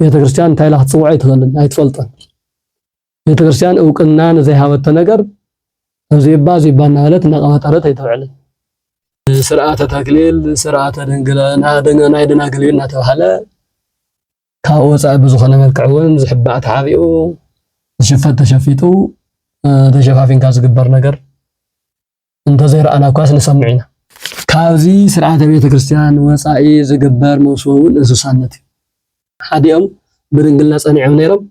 ቤተክርስቲያን እንታይ ላ ክትፅውዖ ይትኽእልን ኣይትፈልጥን ቤተክርስቲያን እውቅናን ዘይሃበተ ነገር ኣብዚባ እናበለት እናቐባጠረት ኣይተውዕልን ስርዓተ ተክሊል ስርዓተ ድንግልና ናይ ደናግል እናተባሃለ ካብ ወፃኢ ብዝኾነ መልክዕ እውን ዝሕባእ ተሓቢኡ ዝሽፈት ተሸፊጡ ተሸፋፊንካ ዝግበር ነገር እንተዘይረኣና ኳስ ንሰምዕ ኢና ካብዚ ስርዓተ ቤተክርስቲያን ወፃኢ ዝግበር መስውን እንስሳነት ሓዲኦም ብድንግልና ጸኒዖም ነይሮም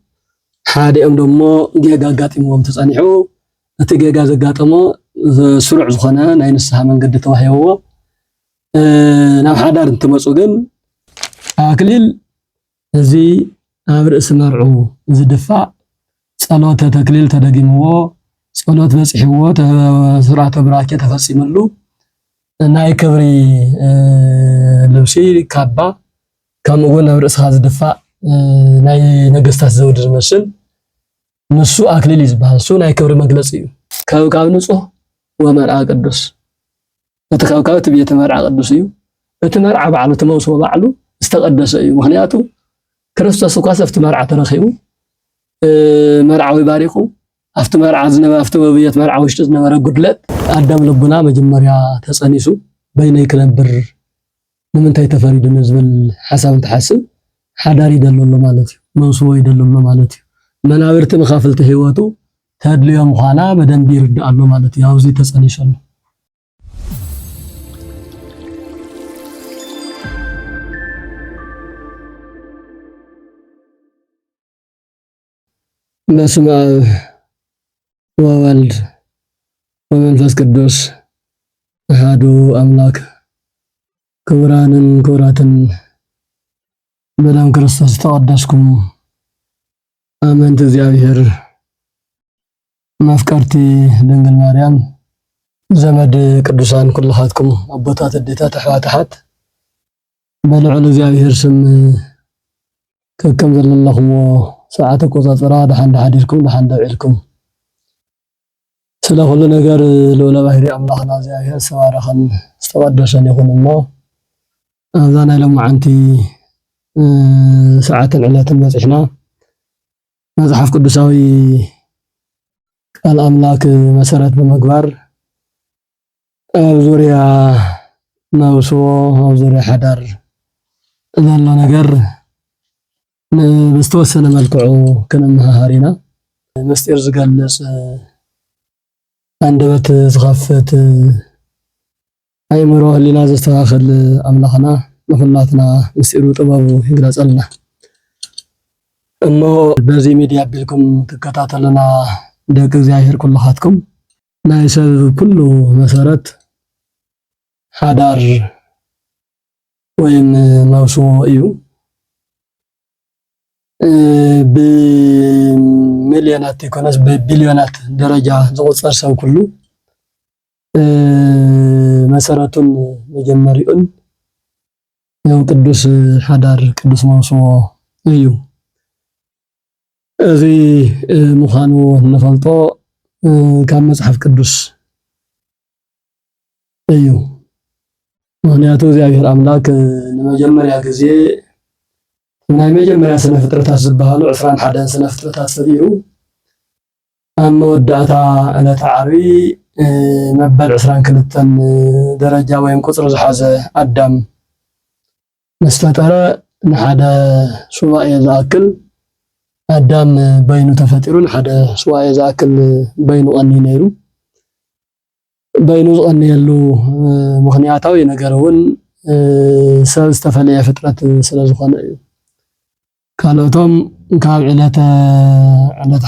ሓዲኦም ደሞ ጌጋ ጋጢሞም ተጸኒሑ እቲ ጌጋ ዘጋጠሞ ስሩዕ ዝኾነ ናይ ንስሓ መንገዲ ተዋሂብዎ ናብ ሓዳር እንትመጹ ግን ኣክሊል እዚ ኣብ ርእሲ መርዑ ዝድፋዕ ጸሎተ ተክሊል ተደጊምዎ ጸሎት በጽሕዎ ስርዓተ ብራኬ ተፈጺመሉ ናይ ክብሪ ልብሲ ካባ ከምኡውን ኣብ ርእስኻ ዝድፋዕ ናይ ነገስታት ዘውዲ ዝመስል ንሱ ኣክሊል ይዝባሃል እሱ ናይ ክብሪ መግለፂ እዩ ከውካብ ንጹህ ወመርዓ ቅዱስ እቲ ከውካብ እቲ ቤተ መርዓ ቅዱስ እዩ እቲ መርዓ በዓሉ ተመውስዎ በዓሉ ዝተቀደሰ እዩ ምክንያቱ ክርስቶስ እኳ ኣብቲ መርዓ ተረኺቡ መርዓዊ ባሪኹ ኣብቲ መርዓ ዝነበረ ኣብቲ ቤት መርዓ ውሽጢ ዝነበረ ጉድለት ኣዳም ልቡና መጀመርያ ተጸኒሱ በይነይ ክነብር ንምንታይ ተፈሪድን ዝብል ሓሳብ እንትሓስብ ሓዳር ይደለሎ ማለት እዩ መውስዎ ይደለሎ ማለት እዩ መናብርቲ መኻፍልቲ ህይወቱ ተድልዮም ኳና በደንብ ይርዳኣሎ ማለት እዩ ኣብዚ ተጸኒሰሉ በስመ አብ ወወልድ ወመንፈስ ቅዱስ አሐዱ አምላክ ክቡራንን ክቡራትን በደም ክርስቶስ ተቀደስኩም አመንት እግዚአብሔር መፍቀርቲ ድንግል ማርያም ዘመድ ቅዱሳን ኩልኻትኩም አቦታት እዴታት አሕዋታት በልዑል እግዚአብሔር ስም ከከም ዘለለኹም ሰዓተ ቆጻጽራ ደሓን ዳሓዲርኩም ደሓን ዳውዒልኩም ስለ ሁሉ ነገር ልዑለ ባህሪ አምላኽና እግዚአብሔር ሰባረኸን ዝተቀደሰን ይኹን እሞ ኣብዛ ናይ ሎማዓንቲ ሰዓትን ዕለትን በፂሕና መጽሐፍ ቅዱሳዊ ቃል አምላክ መሰረት በመግባር ኣብ ዙርያ መውስዎ ኣብ ዙርያ ሓዳር ዘሎ ነገር በስተወሰነ መልክዑ ከነመሃሪና ምስጢር ዝገልጽ አንደበት ዝኸፍት አይምሮ ህሊና ዘስተኻኽል አምላኽና ንኹላትና ምስጢሩ ጥበቡ ይግለጸልና እሞ በዚህ ሚዲያ ቢልኩም ትከታተሉና ደቂ እግዚአብሔር ኩልኻትኩም ናይ ሰብ ኩሉ መሰረት ሓዳር ወይም መውስዎ እዩ بمليونات يكونس ببليونات درجة زغصر سو كله مسارة مجمريون يوم قدوس حدار قدوس موسو ايو ذي مخانو نفلطو كان مصحف قدوس ايو مهنياتو زيابير أملاك نمجمريا كزي ናይ መጀመርያ ስነ ፍጥረታት ዝበሃሉ 21 ስነ ፍጥረታት ፈጢሩ ኣብ መወዳእታ ዕለተ ዓርቢ መበል 22 ደረጃ ወይም ቁፅሪ ዝሓዘ ኣዳም ምስ ፈጠረ ንሓደ ሱባኤ ዝኣክል ኣዳም በይኑ ተፈጢሩ ንሓደ ሱባኤ ዝኣክል በይኑ ቀኒ ነይሩ በይኑ ዝቀኒየሉ ምክንያታዊ ነገር እውን ሰብ ዝተፈለየ ፍጥረት ስለ ዝኾነ እዩ ካልኦቶም ካብ ዕለተ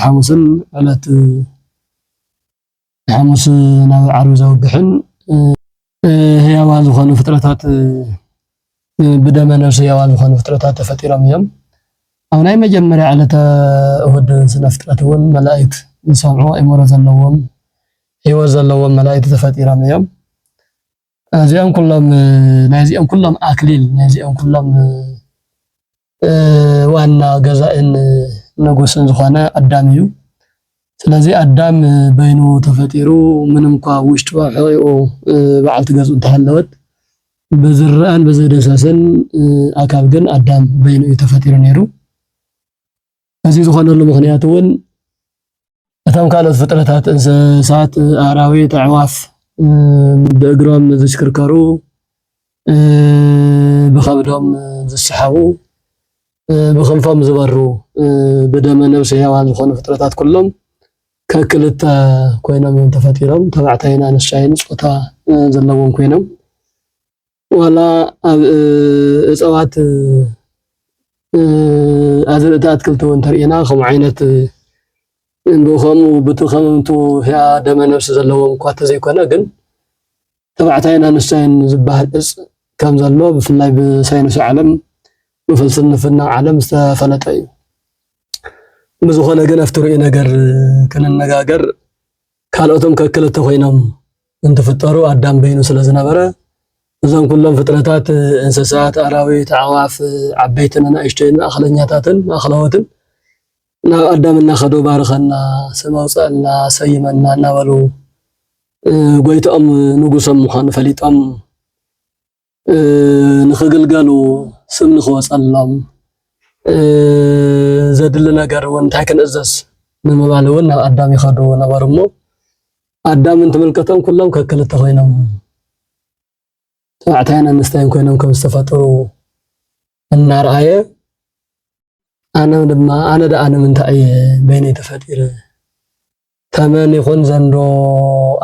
ሓሙስን ዕለት ሓሙስ ናብ ዓርቢ ዘውግሕን ህያዋን ዝኾኑ ፍጥረታት ብደመ ነፍሲ ህያዋን ዝኾኑ ፍጥረታት ተፈጢሮም እዮም ኣብ ናይ መጀመርያ ዕለተ እሁድ ስነ ፍጥረት እውን መላእክት ዝሰምዑ ኣእምሮ ዘለዎም ህይወት ዘለዎም መላእክት ተፈጢሮም እዮም እዚኦም ኩሎም ናይዚኦም ኩሎም ኣክሊል ናይዚኦም ኩሎም ዋና ገዛእን ንጉስን ዝኾነ ኣዳም እዩ ስለዚህ ኣዳም በይኑ ተፈጢሩ ምንም እንኳ ውሽጡ ሕቂኡ በዓልቲ ገጹ እንተሃለወት ብዝርአን ብዘይደሰስን ኣካል ግን ኣዳም በይኑ ተፈጢሩ ነይሩ أزي زخانة المغنياتون أتم كانت فترات إنسات أراويت عواف بأجرام زشكركرو بخبرهم زشحو بخنفهم زبرو بدم نفس حيوان زخانة فترات كلهم ككلت كوينهم يوم تفاتيرهم تبعتين عن الشاين سقطا زلهم كوينهم ولا إصابات أزرتات كلتون ترينا خم عينة بخم بتخمتو يا دم نفس زلهم قات زي كنا جن تبعتين عن الشاين زبها الإس كم زلوا بفلاي بساينس عالم بفلسفة فينا عالم استفلتي مزخنا جن أفتري نجار كنا نجاجر كالوتهم ككلت خوينهم أنت فطروا قدام بينو سلزنا برا إذن كلهم فترات إنساسات أراويت عواف عبيتنا نعيشتين أخلنياتاتن أخلواتن نا قدامنا خدو بارخنا سموصلنا سيمنا نولو قويتهم نقصم مخان فليتهم نخجلجلو سم نخوص اللهم زادلنا قرون تاكن إزاس من مبالغون قدامي خدو نبرمو قدام انت ملكتهم كلهم ككلت خوينهم تبعتين نستعين كوينهم كم استفاتوا النار آية أنا دا أنا من تأي بيني تفاتير ثمان يخون زندو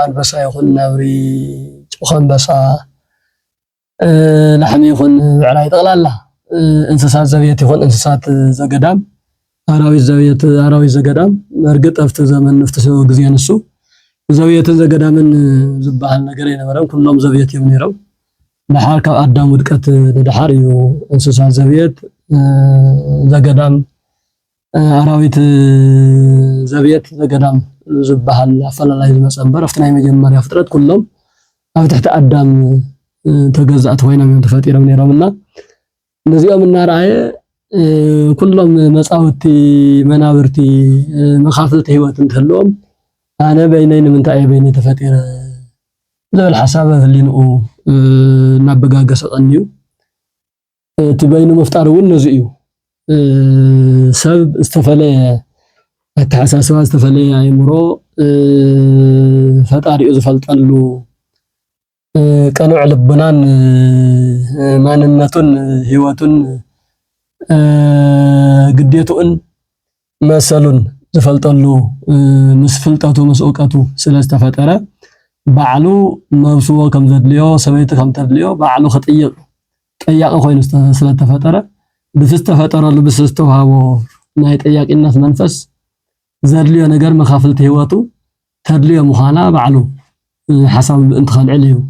البسا يخون نوري وخن بسا لحم يخون على يطغل الله انسسات زبيت يخون انسسات زقدام أراوي زقدام مرقط أفتو زمن نفتسو قزيان السو زبيت زقدامن زبال نقرين مرام كلهم زبيت يمنيرو نحار كاب أدام ودكت ندحار يو انسسات زبيت زقدام أراويت زبيت زقدام زبال أفلا لا يزمسنبر أفتنا يمجمّر يفترات كلهم أو تحت أدام تجزأت وين من تفاتير من يرامنا نزيو من نار آية كلهم مساوتي مناورتي مخافلتي هوات انتهلهم أنا بينين من تأي بيني تفاتير ذو الحسابة اللي نقو نبقى قصقنيو تبينو مفتارون نزيو سبب استفلي التحساسات استفلي عمرو فتاري أزفلتلو كانوا على بنان ماننتون هواتون قديتون مثلون زفلتلو مسفلتاتو مسؤقاتو سلاستفتره بعلو مبسوه كم زدليو سبيت كم تدليو بعلو خطيق طياق خوين سلاستفتره بستفتره بستوهاو ناي طياق الناس منفس زدليو نجر مخافلت هواتو تدليو مخانا بعلو حسب انت خلع عليه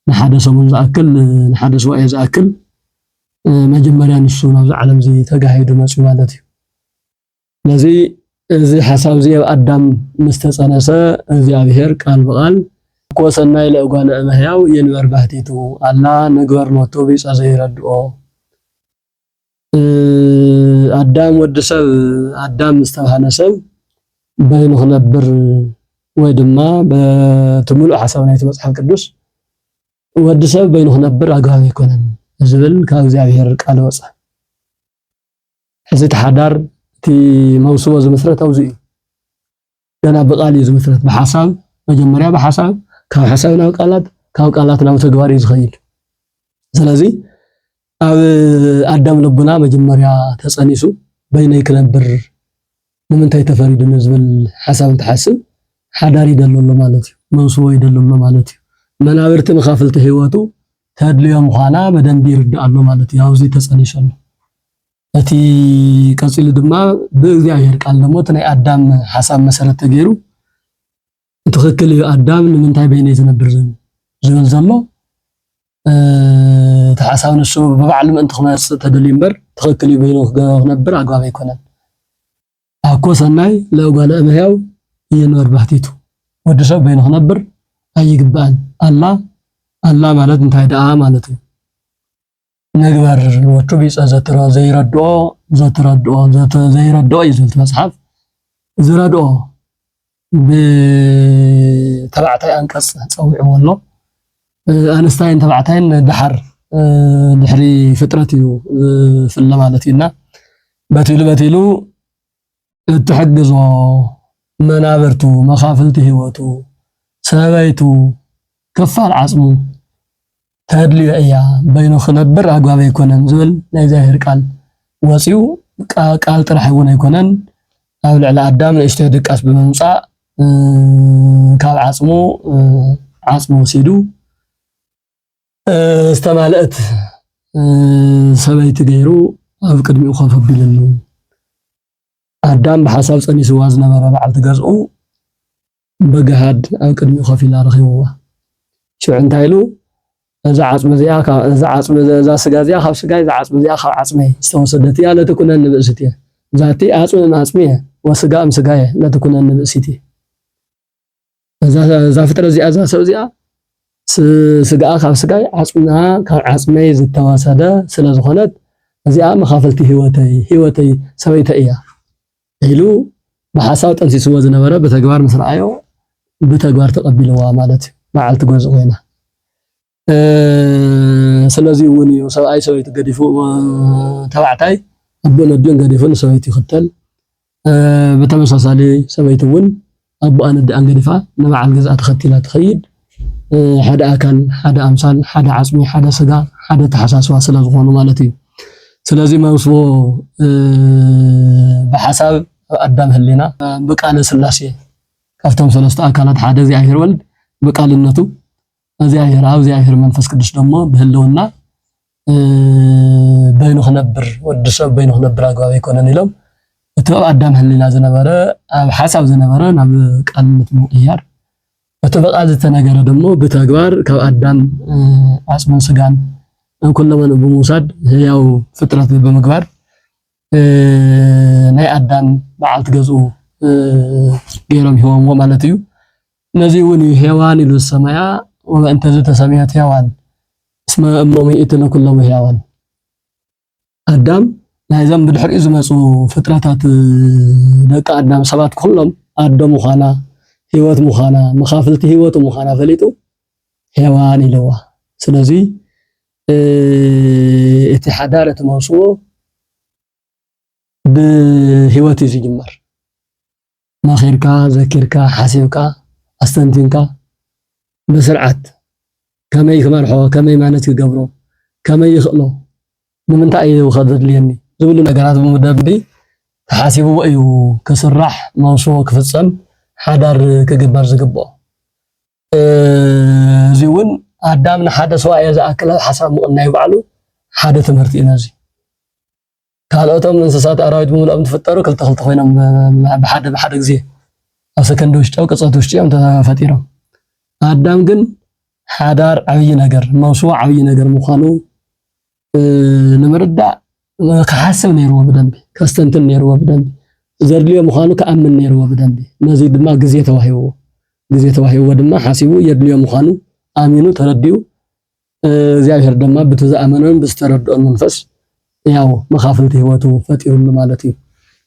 نحد سمون زاكل نحد سواء زاكل مجمريا نسو ناو عالم زي تغايدو مصي مالتي لذي زي حساب زي ادم مستصنسه እግዚአብሔር ቃል በቃል ኮሰናይ ለጓነ እመህያው የንበር ባህቲቱ አላ ንግበር ሞቶ ቢጻ ዘይረድኦ አዳም ወድሰብ አዳም መስተባነሰብ በይኑ ነበር ወድማ በትሙሉ ሐሳብና የተመጽሐፍ ቅዱስ ወድሰብ በይኑ ነበር አጋሚ ይኮነን ዝብል ከእግዚአብሔር ቃል ወጻ ሕዚ ተሐዳር تي موسوعة زمثرة أو زي أنا بقالي زمثرة بحساب مجمريا بحساب كاو حسابنا وقالات ناو تغواري زخيل سلازي أدام لبنا مجمريا تصنيسو بين يكنبر لمنتاي تفريد نزبل حساب تحسب حداري دلو مالتي موسوعة دلو مالتي مناورت مخافلت هيواتو تادليو مخانا بدن بيرد الله مالتي هاوزي تصنيسو أتي قصيل دما بእግዚአብሔር ቃል ደሞ ተናይ አዳም ሐሳብ መሰረት ተገይሩ ተከክል አዳም ንምንታይ በይነ ዝነብር ዝብል ዘሎ ተሐሳብ ንሱ በባዕሉ እንት ኸመስ ተደሊምበር ተከክል በይነ ክነብር አግባብ አይኮነን አኮ ሰናይ ለጓለ እመሕያው የኖር ባህቲቱ ወድሰብ በይነ ክነብር አይግባል አላ ማለት እንታይ ዳ ማለት ነው نجبر وتو بيصا زترا زيردو يزلت مصحف زردو بتبعتي انقص صويع والله انستاين تبعتين دحري فطرتي في مالتينا بتيلو እትሕግዞ መናብርቱ መኻፍልቲ ህይወቱ ሰበይቱ ክፋል ዓጽሙ ተድልዮ እያ በይኑ ክነብር ኣግባብ ኣይኮነን ዝብል ናይ እግዚአብሔር ቃል ወፂኡ ቃል ጥራሕ እውን ኣይኮነን ኣብ ልዕሊ ኣዳም ንእሽተይ ድቃስ ብምምጻእ ካብ ዓጽሙ ወሲዱ ዝተማልአት ሰበይቲ ገይሩ ኣብ ቅድሚኡ ኮፍ ኣቢሉሉ ኣዳም ብሓሳብ ጸኒስዋ ዝነበረ በዓልቲ ገዝኡ በገሃድ ኣብ ቅድሚኡ ኮፍ ኢላ ረኺብዋ ሽዑ እንታይ ኢሉ እዛ ዓጽሚ እዚኣ እዛ ስጋ እዚኣ ካብ ስጋይ እዛ ዓጽሚ እዚኣ ካብ ዓጽመይ ዝተወሰደት እያ ለትኩነኒ ብእሲት እየ ዛቲ ዓጽሚ ዓጽሚ እየ ወስጋ ስጋየ ለትኩነኒ ብእሲት እየ እዛ ፍጥረ እዚኣ እዛ ሰብ እዚኣ ስጋኣ ካብ ስጋይ ዓጽምና ካብ ዓጽመይ ዝተወሰደ ስለ ዝኾነት እዚኣ መኻፈልቲ ህይወተይ ሰበይተ እያ ኢሉ ብሓሳብ ጠንሲስዎ ዝነበረ ብተግባር ምስ ረኣዮ ብተግባር ተቐቢልዋ ማለት እዩ በዓልቲ ገዝኡ ኮይና ስለዚህ እውን እዩ ሰብኣይ ሰበይቲ ገዲፉ ተባዕታይ ኣቦን ኣዲኡን ገዲፉ ሰበይቲ ይኽተል ብተመሳሳሊ ሰበይቲ እውን ኣቦኣን ኣዲኣን ገዲፋ ንበዓል ገዝኣ ተኸቲላ ትኸይድ ሓደ ኣካል ሓደ ኣምሳል ሓደ ዓጽሚ ሓደ ስጋ ሓደ ተሓሳስባ ስለ ዝኾኑ ማለት እዩ ስለዚህ መውስቦ ብሓሳብ ኣዳም ህሊና ብቃለ ስላሴ ካብቶም ሰለስተ ኣካላት ሓደ እግዚአብሔር ወልድ ብቃልነቱ እግዚአብሔር ኣብ እግዚአብሔር መንፈስ ቅዱስ ደግሞ ብህልውና በይኑ ክነብር ወዲ ሰብ በይኑ ክነብር ኣግባብ ኣይኮነን ኢሎም እቲ ኣብ ኣዳም ህሊና ዝነበረ ኣብ ሓሳብ ዝነበረ ናብ ቃልነት ምቕያር እቲ በቃል ዝተነገረ ደግሞ ብተግባር ካብ ኣዳም ዓጽምን ስጋን ኩሎምን ብምውሳድ ህያው ፍጥረት ብምግባር ናይ ኣዳም በዓልቲ ገዝኡ ገይሮም ሂቦምዎ ማለት እዩ ነዚ እውን ሔዋን ኢሉ ሰማያ ወእንተ ዝተሰመየት ሔዋን እስመ እሞም ይእትነ ኩሎም ህያዋን ኣዳም ናይዞም ብድሕሪኡ ዝመፁ ፍጥረታት ደቂ ኣዳም ሰባት ኩሎም ኣዶ ምዃና ህይወት ምዃና መኻፍልቲ ህይወቱ ምዃና ፈሊጡ ሔዋን ኢለዋ ስለዚ እቲ ሓዳር እቲ መውስቦ ብህይወት እዩ ዝጅመር መኺርካ ዘኪርካ ሓሲብካ ኣስተንቲንካ ብስርዓት ከመይ ክመርሖ ከመይ ማለት ክገብሮ ከመይ ይኽእሎ ንምንታይ እዩ ከድልየኒ ዝብሉ ነገራት ብደንቢ ተሓሲብዎ እዩ ክስራሕ መውስቦ ክፍፀም ሓዳር ክግበር ዝግብኦ እዚ እውን ኣዳም ንሓደ ሰብኣይ ዝኣክል ሓሳብ ምቕናይ ባዕሉ ሓደ ትምህርቲ እዩ ነዚ ካልኦቶም እንስሳት ኣራዊት ብምልኦም ተፈጠሩ ክልተ ኮይኖም ብሓደ ግዜ ኣብ ሰከንድ ውሽጢ ኣብ ቅጽበት ውሽጢ እዮም ተፈጢሮም ኣዳም ግን ሓዳር ዓብይ ነገር መውስቦ ዓብይ ነገር ምዃኑ ንምርዳእ ክሓስብ ነይርዎ ብደንቢ ከስተንትን ነይርዎ ብደንቢ ዘድልዮ ምዃኑ ከኣምን ነይርዎ ብደንቢ ነዚ ድማ ግዜ ተዋሂብዎ ድማ ሓሲቡ የድልዮ ምዃኑ ኣሚኑ ተረዲኡ እግዚአብሔር ድማ ብተዛኣመነን ብዝተረድኦን መንፈስ ያው መኻፍልቲ ህይወቱ ፈጢሩሉ ማለት እዩ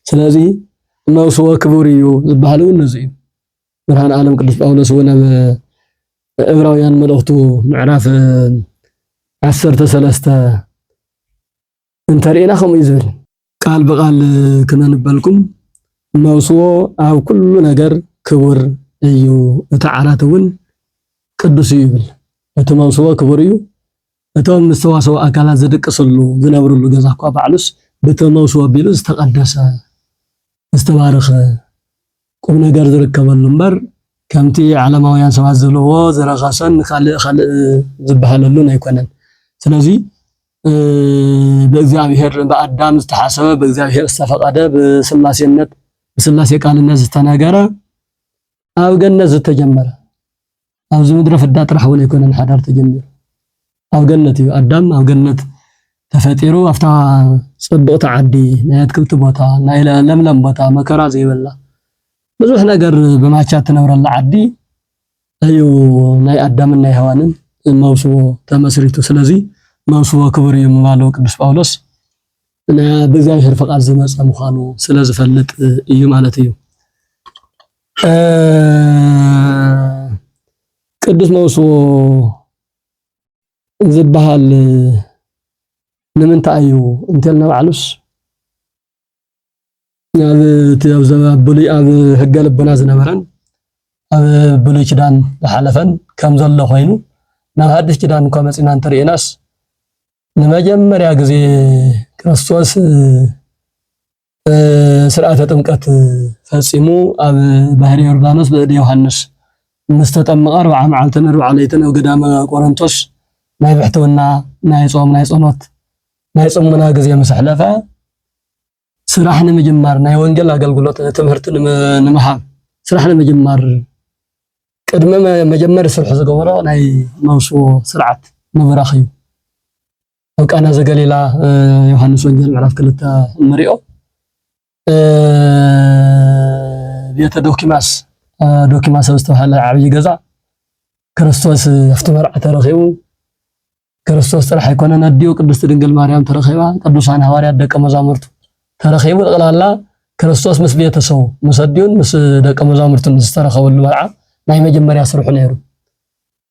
ስለዚ መውስቦ ክቡር እዩ ዝበሃል እውን ነዚ እዩ ብርሃን ዓለም ቅዱስ ጳውሎስ እውን ኣብ ዕብራውያን መልእኽቱ ምዕራፍ 13 እንተሪእና ከምኡ እዩ ዝብል ቃል ብቃል ክነንበልኩም መውስቦ ኣብ ኩሉ ነገር ክቡር እዩ እቲ ዓራት እውን ቅዱስ እዩ ይብል እቲ መውስቦ ክቡር እዩ እቶም ዝተዋሰቡ ኣካላት ዝድቅስሉ ዝነብሩሉ ገዛ እኳ ባዕሉስ በቲ መውስቦ ኣቢሉ ዝተቀደሰ ዝተባረኸ ቁም ነገር ዝርከበሉ እምበር ከምቲ ዓለማውያን ሰባት ዝብልዎ ዝረኸሰን ካልእ ዝበሃለሉን ኣይኮነን ስለዚ በእግዚአብሔር በአዳም ዝተሓሰበ በእግዚአብሔር ዝተፈቀደ በስላሴነት በስላሴ ቃልነት ዝተነገረ ኣብ ገነት ዝተጀመረ ኣብዚ ምድረ ፍዳ ጥራሕ እውን ኣይኮነን ሓዳር ተጀሚሩ ኣብ ገነት እዩ ኣዳም ኣብ ገነት ተፈጢሩ ኣፍታ ጽብቕቲ ዓዲ ናይ ኣትክልቲ ቦታ ናይ ለምለም ቦታ መከራ ዘይበላ ብዙሕ ነገር ብማቻት ትነብረላ ዓዲ እዩ ናይ ኣዳምን ናይ ሔዋንን መውስቦ ተመስሪቱ ስለዚ መውስቦ ክቡር እዩ ምባለው ቅዱስ ጳውሎስ በእግዚአብሔር ፈቃድ ዝመፀ ምዃኑ ስለ ዝፈልጥ እዩ ማለት እዩ ቅዱስ መውስቦ ዝበሃል ንምንታይ እዩ እንተልና ባዕሉስ بلي هجال بناز نبرن بلي كدان لحلفن كم زل خوينو نهادش كدان كمسينا انتري ناس نمجمريا غزي ክርስቶስ ስርዓተ ጥምቀት ፈጽሙ ኣብ ባህር ዮርዳኖስ በእደ ዮሐንስ ምስተጠመቀ 40 መዓልትን 40 ለይትን ኣብ ገዳመ ቆሮንቶስ ናይ ብሕትውና ናይ ጾም ናይ ጸሎት ናይ ጽሙና ጊዜ መስሕለፈ ስራሕ ንምጅማር ናይ ወንጌል አገልግሎት ትምህርት ንምሃብ ስራሕ ንምጅማር ቅድመ መጀመር ስራሕ ዝገበሮ ናይ መውስዎ ስርዓት ንብራኺ ኣብ ቃና ዘገሊላ ዮሐንስ ወንጌል ምዕራፍ 2 ንሪኦ ቤተ ዶኪማስ ዝተባሃለ ዓብይ ገዛ ክርስቶስ afti መርዓ ተረኺቡ ክርስቶስ ጥራሕ ኣይኮነን ኣዲኡ ቅድስት ድንግል ማርያም ተረኺባ ቅዱሳን ሐዋርያት ደቀ መዛሙርቱ ተረኺቡ ጠቅላላ ክርስቶስ ምስ ቤተሰቡ ምስ ኣዲኡን ምስ ደቀ መዛሙርቱ ዝተረኸበሉ መርዓ ናይ መጀመርያ ስርሑ ነይሩ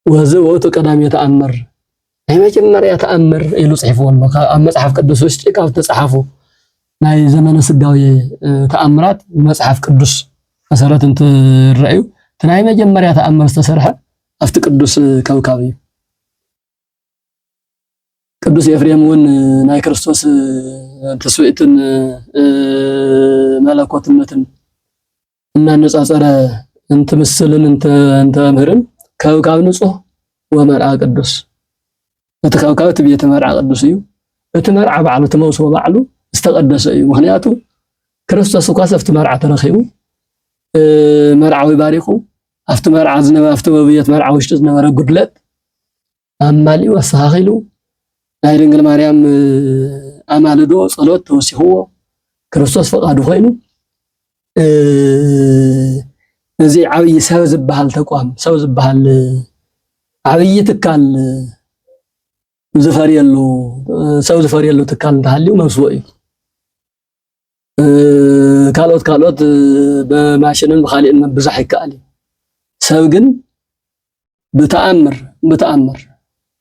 ወዚ ወቱ ቀዳሚ ተኣምር ናይ መጀመርያ ተኣምር ኢሉ ጽሒፍዎ ኣብ መጽሐፍ ቅዱስ ውሽጢ ካብ ተጻሓፉ ናይ ዘመነ ስጋዊ ተኣምራት መጽሐፍ ቅዱስ መሰረት እንትርአዩ ናይ መጀመርያ ተኣምር ዝተሰርሐ ኣብቲ ቅዱስ ከውካብ እዩ ቅዱስ ኤፍሬም ውን ናይ ክርስቶስ ተስዊእትን መለኮትነትን እናነጻጸረ እንትምስልን እንተምህርን ከውካብ ንጹህ ወመርዓ ቅዱስ እተከውካብ ቤተ መርዓ ቅዱስ እዩ እቲ መርዓ በዓሉ ተመውስዎ በዓሉ استقدس أيه مخنياته كريستوس وكاسفت مرعى ترخيو مرعى يباريخو أفت مرعى زنبا أفت بيت مرعى وشتزنا ورا قدلت أمالي وصاغلو نايرنجل مريم أمالدو صلوت توسيهو كريستوس فقادو خينو زي عبي سوز بحال تقوام سوز بحال عبي تكال زفاريلو سوز فاريلو تكال تحليو مسوئي ካልኦት በማሽንን በኻሊእን መብዛሕ ይከኣል ሰብ ግን ብተኣምር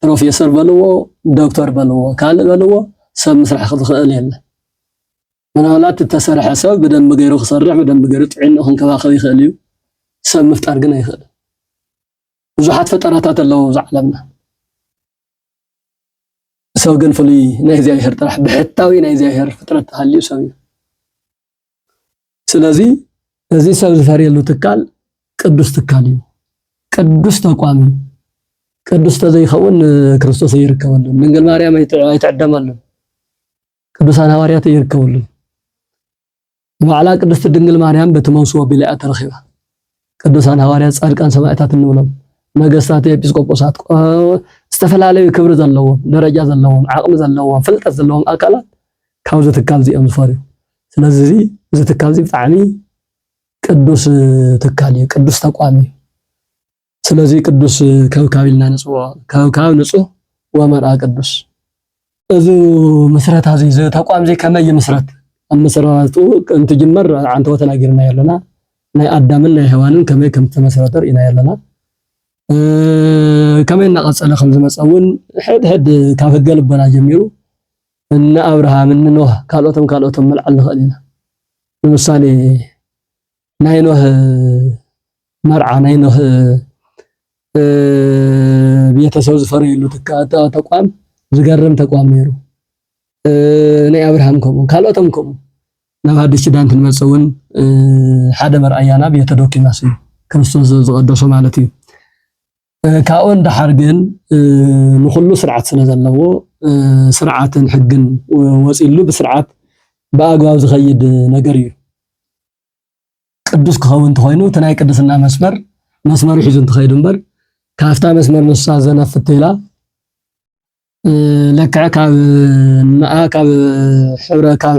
ፕሮፌሰር በልዎ ዶክተር በልዎ ካልእ በልዎ ሰብ መስራሕ ክኽእል የለ ምናልባት ተሰርሐ ሰብ በደንብ ገይሩ ክሰርሕ በደንብ ገይሩ ጥዕና ክንከባኸብ ይኽእል እዩ ሰብ ምፍጣር ግን አይኽእል ብዙሓት ፈጠራታት ኣለዎ ዝዓለምና ሰብ ግን ፍሉይ ናይ እግዚአብሔር ጥራሕ ብሕታዊ ናይ እግዚአብሔር ፍጥረት ተሃልዩ ሰብ እዩ ስለዚህ እዚህ ሰብ ዝፈርየሉ ትካል ቅዱስ ትካል እዩ ቅዱስ ተቋም ቅዱስ ተዘይኸውን ክርስቶስ ይርከበሉ ድንግል ማርያም አይተዕደመሉ ቅዱሳን ሐዋርያት ይርከበሉ ባዕላ ቅድስት ድንግል ማርያም በተመውስዎ ቢላአ ተረኺባ ቅዱሳን ሐዋርያት ጻድቃን ሰማዕታት እንብሎም ነገስታት ኤጲስቆጶሳት ዝተፈላለዩ ክብሪ ዘለዎም ደረጃ ዘለዎም ዓቅሚ ዘለዎም ፍልጠት ዘለዎም አካላት ካብዚ ትካል እዚኦም ዝፈርዩ ስለዚህ እዚ ትካል እዚ ብጣዕሚ ቅዱስ ትካል እዩ ቅዱስ ተቋም እዩ ስለዚህ ቅዱስ ከውካብ ኢልና ንጽውዖ ከውካብ ንጹህ ወመርዓ ቅዱስ እዚ መስረት እዚ ተቋም እዚ ከመይ መስረት መስረቱ እንትጅመር አንተ ወተናገርና ያለና ናይ አዳምን ናይ ሔዋንን ከመይ ከም ተመስረተር ኢና ያለና ከመይ እናቀጸለ ከም ዝመጸውን ሕድ ካብ ህገ ልቦና ጀሚሩ እነ አብርሃም እነ ኖህ ካልኦቶም መልዓል ንኽእል ኢና ለምሳሌ ናይ ኖህ መርዓ ናይ ኖህ ቤተሰብ ዝፈርየሉ ተቋም ዝገርም ተቋም ነይሩ ናይ አብርሃም ከምኡ ካልኦቶም ከምኡ ናብ ሓድሽ ኪዳን ክንመጽውን ሓደ መርአያና ቤተ ዶኪማስ እዩ ክርስቶስ ዝቀደሶ ማለት እዩ ካብኡ እንዳሓር ግን ንኹሉ ስርዓት ስለ ዘለዎ ስርዓትን ሕግን ወፂሉ ብስርዓት በአግባብ ዝኸይድ ነገር እዩ ቅዱስ ክኸውን ተኾይኑ ተናይ ቅድስና መስመር ሒዙ እንትኸይድ እምበር ካፍታ መስመር ንሳ ዘነፍት ኢላ ለክዕ ካብ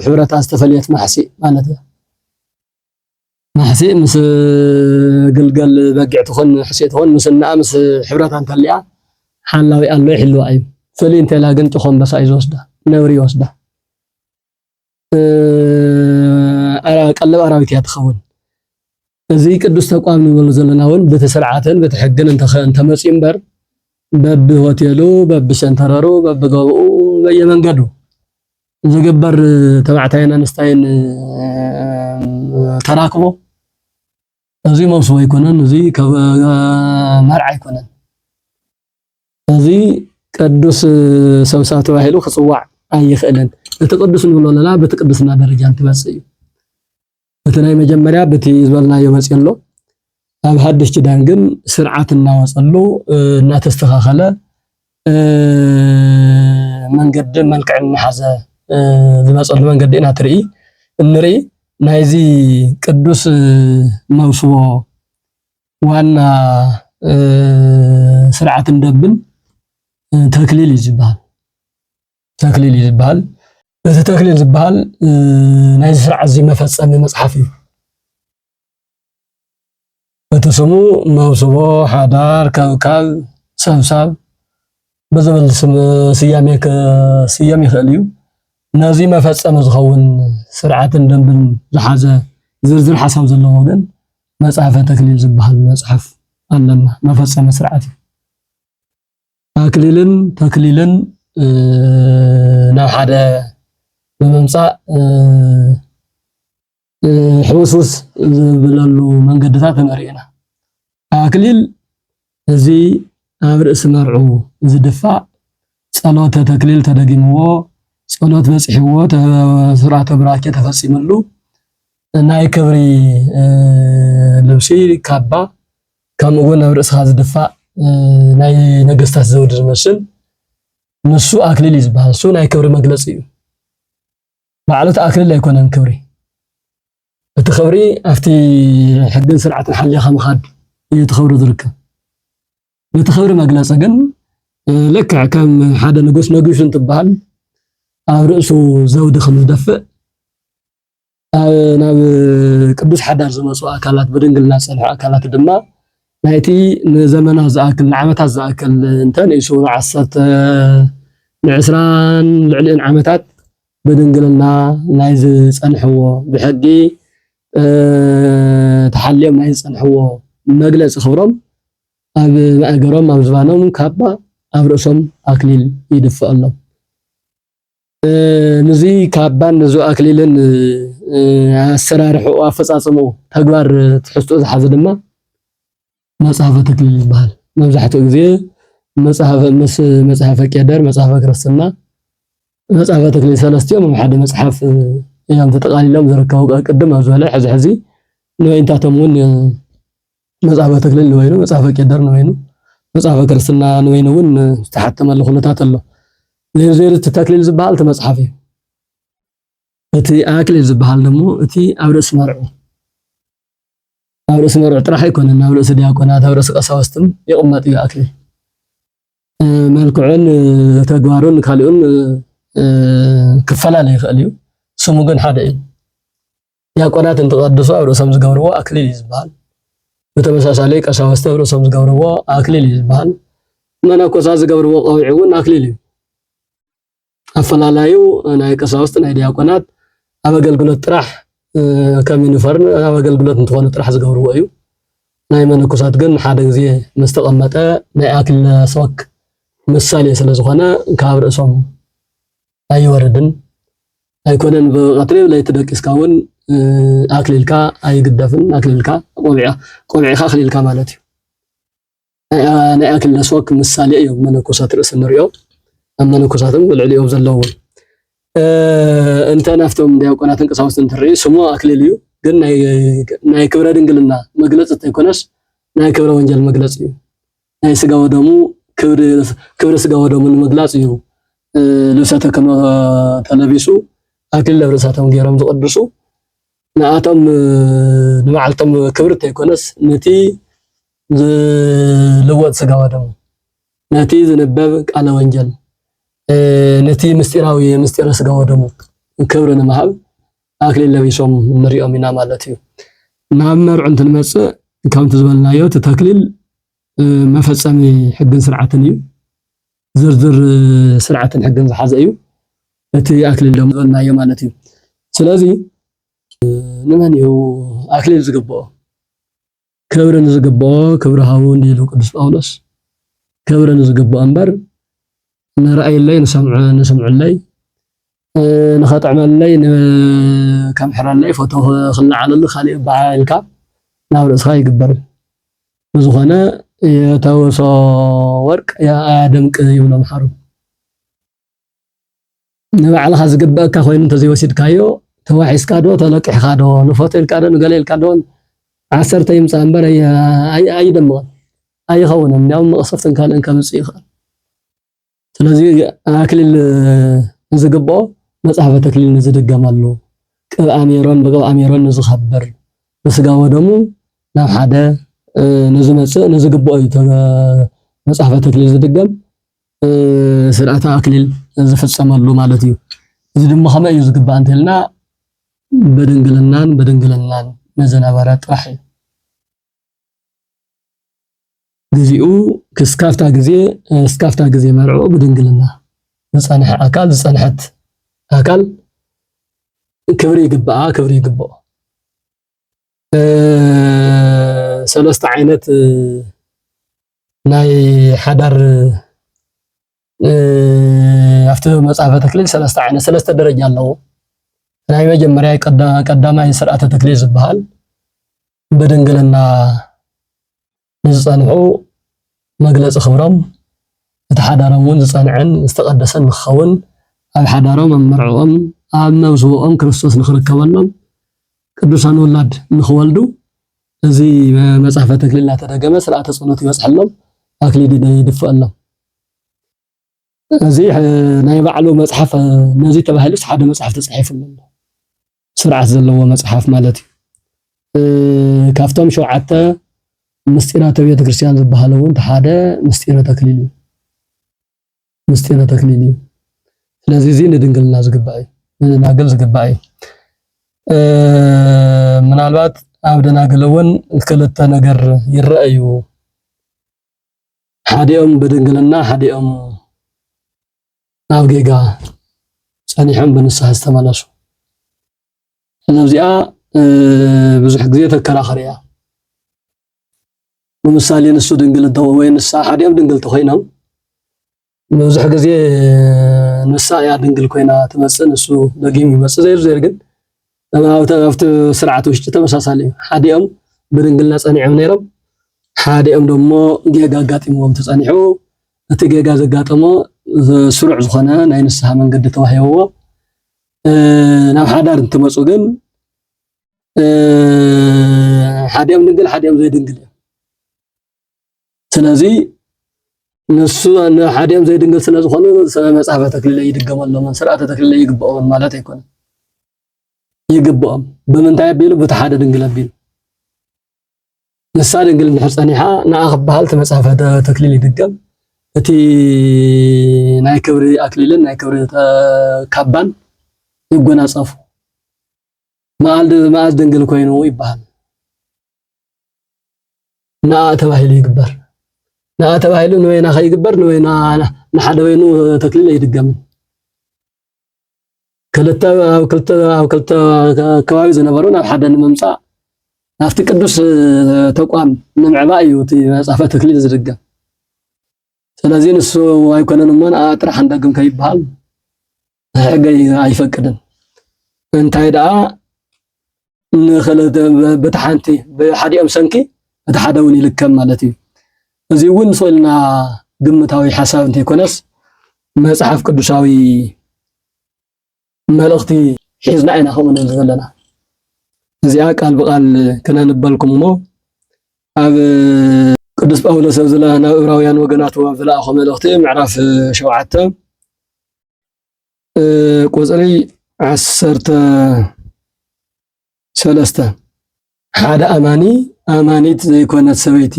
ሕብረታ ዝተፈልየት ማሕሲእ ማለት እዩ ማሕሲእ ምስ ግልገል በጊዕ ትኾን ሕሲእ ትኾን ምስና ምስ ሕብረታ እንተልያ ሓላዊ ኣሎ ይሕልዋ እዩ ፍልይ እንተላ ግን ጭኾን በሳ እዩ ዝወስዳ ነብሪ ይወስዳ ቀለብ አራዊት እያ ትኸውን እዚ ቅዱስ ተቋም ንብሎ ዘለና እውን ብትስርዓትን ብትሕግን እንተመፂ እምበር በብ ሆቴሉ በብ ሸንተረሩ በብ ገብኡ በየመንገዱ ዝግበር ተባዕታይን ኣንስታይን ተራክቦ እዚ መውስቦ ይኮነን እዚ መርዓ ይኮነን እዚ ቅዱስ ሰብሳብ ተባሂሉ ክጽዋዕ ኣይኽእልን እቲ ቅዱስ ንብሎ ለና በቲ ቅዱስና ደረጃ እንትበጽእ እቲ ናይ መጀመርያ በቲ ዝበልናዮ መጽሎ ኣብ ሓድሽ ኪዳን ግን ስርዓት እናወጸሉ እናተስተኻኸለ መንገዲ መልክዕን ሓዘ ዝመጸሉ መንገዲ ኢና ትርኢ እንርኢ ናይዚ ቅዱስ መውስቦ ዋና ስርዓት እንደብን ተክሊል ይዝባል ተክሊል ይዝባል እዚ ተክሊል ዝባል ናይዚ ስርዓት እዚ መፈጸሚ መጽሓፍ እዩ በተሰሙ መውስቦ ሓዳር ከውካብ ሰብሳብ በዘበል ስያሜ ከስያሜ ይኽእል እዩ ነዚ መፈጸሚ ዝኸውን ስርዓትን ደንብን ዝሓዘ ዝርዝር ሓሳብ ዘለዎ ግን መጽሐፈ ተክሊል ዝባል መጽሐፍ ኣለና መፈጸሚ ስርዓት ኣክሊልን ተክሊልን ናብ ሓደ በመምጻእ ሕውስውስ ዝብለሉ መንገድታት ተመሪእና ኣክሊል እዚ ኣብ ርእሲ መርዑ ዝድፋእ ጸሎተ ተክሊል ተደጊምዎ ጸሎት በጽሕዎ ስርዓተ ብራኬ ተፈጺምሉ ናይ ክብሪ ልብሲ ካባ ከምኡውን ኣብ ርእስኻ ዝድፋእ ናይ ነገስታት ዘውዲ ዝመስል ንሱ ኣክሊል ይዝባል እሱ ናይ ክብሪ መግለጺ እዩ ባዕሉ ኣክሊል ኣይኮነን ክብሪ እቲ ክብሪ ኣብቲ ሕግን ስርዓትን ሓልኻ ምኻድ እዩ ተኽብሪ ዝርከብ እቲ ክብሪ መግለጺ ግን ልክዕ ከም ሓደ ንጉስ ነጊሱ እንትበሃል ኣብ ርእሱ ዘውዲ ከም ዝደፍእ ናብ ቅዱስ ሓዳር ዝመጹ ኣካላት ብድንግልና ዝጸንሑ ኣካላት ድማ ናይቲ ንዘመናት ዝኣክል ንዓመታት ዝኣክል እንተንእሱ 10 ን20 ልዕሊኡን ዓመታት ብድንግልና ናይ ዝጸንሕዎ ብሕጊ ተሓልዮም ናይ ዝጸንሕዎ መግለጺ ክብሮም ኣብ ማእገሮም ኣብ ዝባኖም ካባ ኣብ ርእሶም ኣክሊል ይድፍአሎም ነዚ ካባን ነዚ ኣክሊልን ኣሰራርሕኡ ኣፈጻጽሙ ተግባር ትሕዝቶ ዝሓዘ ድማ መጽሐፈ ተክሊል ይባሃል መብዛሕትኡ ግዜ መጽሐፈ ቄደር መጽሐፈ ክርስትና መጽሐፈ ተክሊል ሰለስቲኦም ሓደ መጽሐፍ እዮም ተጠቃሊሎም ዝርከቡ ቅድም ኣብ ዝበለ ሕዚ ንወይንታቶም እውን መጽሐፈ ተክሊል ንወይኑ መጽሐፈ ቄደር ንወይኑ መጽሐፈ ክርስትና ንወይኑ እውን ዝተሓተመሉ ኩነታት ኣሎ ዝርዝር ተክሊል ዝባሃል ተመጽሐፍ እዩ እቲ ኣክሊል ዝባሃል ደሞ እቲ ኣብ ርእሲ መርዑ ጥራሕ ኣይኮነን ኣብ ርእሲ ዲያቆናት ኣብ ርእሲ ቀሳውስትን ይቕመጥ እዩ ኣክሊል መልክዑን ተግባሩን ካልኡን ክፈላለ ይኽእል እዩ ስሙ ግን ሓደ እዩ ዲያቆናት እንትቀድሱ ኣብ ርእሶም ዝገብርዎ ኣክሊል ይዝባሃል በተመሳሳሊ ቀሳውስት ኣብ ርእሶም ዝገብርዎ ኣክሊል ይዝባሃል መነኮሳት ዝገብርዎ ቆቢዕ እውን ኣክሊል እዩ ኣፈላላዩ ናይ ቀሳውስት ናይ ዲያቆናት ኣብ ኣገልግሎት ጥራሕ ከም ዩኒፎርም ኣብ ኣገልግሎት እንትኾኑ ጥራሕ ዝገብርዎ እዩ ናይ መነኮሳት ግን ሓደ ግዜ ምስተቐመጠ ናይ ኣክሊል ሰወክ ምሳሌ ስለ ዝኾነ ካብ ርእሶም ኣይወርድን ኣይኮነን ብቀትሪ ለይቲ ደቂስካ እውን ኣክሊልካ ኣይግደፍን ኣክሊልካ ቆቢዕካ ኣክሊልካ ማለት እዩ ናይ ኣክሊል ሰወክ ምሳሌ እዩ መነኮሳት ርእሲ ንሪኦ ኣብ መነኮሳትም ልዕሊኦም ዘለዉ እንተ ናፍቶም ዲያቆናትን ቀሳውስትን ትርኢ ስሙ ኣክሊል እዩ ግን ናይ ክብረ ድንግልና መግለፂ ኣይኮነስ ናይ ክብረ ወንጀል መግለፂ እዩ ናይ ስጋ ወደሙ ክብረ ስጋ ወደሙ ንምግላጽ እዩ ልብሰ ተክህኖ ተለቢሱ ኣክሊል ኣብ ርእሳቶም ገይሮም ዝቅድሱ ንኣቶም ንባዕልቶም ክብርቲ ኣይኮነስ ነቲ ዝልወጥ ስጋ ወደሙ ነቲ ዝንበብ ቃለ ወንጀል ነቲ ምስጢረ ስጋ ወደሙ ክብሪ ንምሃብ ኣክሊል ለቢሶም ንሪኦም ኢና ማለት እዩ ናብ መርዑ እንትንመጽእ ከምቲ ዝበልናዮ ተክሊል መፈጸሚ ሕግን ስርዓትን እዩ ዝርዝር ስርዓትን ሕግን ዝሓዘ እዩ እቲ ኣክሊል ደሞ ዝበልናዮ ማለት እዩ ስለዚ ንመን እዩ ኣክሊል ዝግብኦ ክብሪ ንዝግብኦ ክብሪ ሃቡ እንዲሉ ቅዱስ ጳውሎስ ክብሪ ንዝግብኦ እምበር ንረአየለይ ንሰምዑለይ نخطعملي كم حرلي فوتو خلنا على اللي خلي بعالك ناو رأسها يقبر بزخنا يتوسو ورق يا آدم يوم محرم نبعل خاز قبأ كخوين انت زي وسيد كايو تواحيس كادو تلقح خادو نفوت الكادو نقلي الكادو عسر تيم سامبر أي دمغ أي خون من يوم قصفتن كان إنك مسيخ سلازي أكل الزقبو مصحف تكليل نزدقمالو قب أميرون بقب أميرون نزخبر بس قاو دمو ناو حدا نزقبو أي مصحف تكليل زدقم سرعة أكليل زفتصمالو مالتي إذا دم خما يزقبا أنتلنا بدنقلنان نزنبرات راحي جزيو كسكافتا جزي مرعو بدنقلنا نصنح أكل صنحت أكل كبري قبعة سلسة عينت ناي حدر أفتو مصحف تكليل سلسة درجة له ناي مجمريا قداماي سرعة تكليل زبال بدنقلنا نصنحو مجلس خبرم تحدارمون زصنعن استقدسن نخون أب حدارم مرعوم أب نوزوهم كريستوس نخركبلهم ቅዱሳን ወላድ ንኽወልዱ እዚ መጽሐፈ ተክሊል ተደገመ ስርዓተ ጸሎት ይወጽሐሎም አክሊል ይድፈአሎም እዚ ናይ ባዕሉ መጽሐፍ ነዚ ተባሂሉስ ሓደ መጽሐፍ ተጻሒፉሎም ስርዓት ዘለዎ መጽሐፍ ማለት እዩ ካፍቶም ሸውዓተ ምስጢራተ ቤተ ክርስቲያን ዝበሃሉ እውን ሓደ ምስጢረ ተክሊል ስለዚህ እዚ ንድንግልና ዝግባእ ናገል ዝግባእ ምናልባት አብደናገለውን ክልተ ነገር ይረአዩ ሓዲኦም በድንግልና ሓዲኦም ናብጌጋ ጸኒሖም በንስሐ ዝተመለሱ ስለዚያ ብዙሕ ግዜ ተከራኸሪያ ምሳሌ ንሱ ድንግል ተው ወይ ንሳ ሓዲኦም ድንግል ተኮይኖም ብዙሕ ግዜ ንሳ ያ ድንግል ኮይና ትመጽእ ንሱ ደጊም ይመጽእ ዘይር ግን አውተ ስርዓት ውሽጥ ተመሳሳሊ ሓዲኦም በድንግልና ጸኒዖም ነይሮም ሓዲኦም ደሞ ጌጋ ጋጢሞም ተጸኒሑ እቲ ጌጋ ዘጋጠሞ ስሩዕ ዝኾነ ናይ ንስሐ መንገዲ ተዋሂብዎ ናብ ሓዳር እንትመጹ ግን ሓዲኦም ድንግል ሓዲኦም ዘይድንግል ስለዚ ንሱ ሓዲኦም ዘይድንግል ስለዝኾኑ መጽሐፈ ተክሊል ይድገመሎም ስርዓተ ተክሊል ይግበኦም ማለት አይኮነም ይግበኦም በመንታይ ቢሉ በተሓደ ድንግል ቢሉ ንሳ ድንግል ንሕጸኒሓ ንኣኽባል ተመጽሐፈ ተክሊል ይድገም እቲ ናይ ክብሪ አክሊልን ናይ ክብሪ ካባን ይጎናጸፉ ማዓል ድንግል ኮይኑ ይባሃል ና ተባሂሉ ይግበር ና ተባሂሉ ነወይና ኸይግበር ነወይና ንሓደ ወይኑ ተክሊል ይድገም ክልተ ከባቢ ዝነበሩ ናብ ሓደ ንምምጻእ ናፍቲ ቅዱስ ተቋም ንምዕባእ እዩ እቲ መጽሐፈ ተክሊል ዝድገም ስለዚህ ንሱ አይኮነን ማን አጥራህ እንደግም ከይባል ሕገ አይፈቅድን እንታይ ዳ ንኸለተ በተሓንቲ በሓዲኦም ሰንኪ በተሓደውን ይልከም ማለት እዩ እዚ እውን ሶልና ግምታዊ ሐሳብ እንተ ይኮነስ መጽሐፍ ቅዱሳዊ መልእኽቲ ሒዝና ኢና ኸመን ዘለና እዚኣ ቃል በቃል ከነንበልኩም ሞ ኣብ ቅዱስ ጳውሎስ ዘላና ዕብራውያን ወገናት ወብ ዘላእኹ መልእኽቲ ምዕራፍ 7 ቁጽሪ 13 ሓደ ኣማኒት ዘይኮነት ሰበይቲ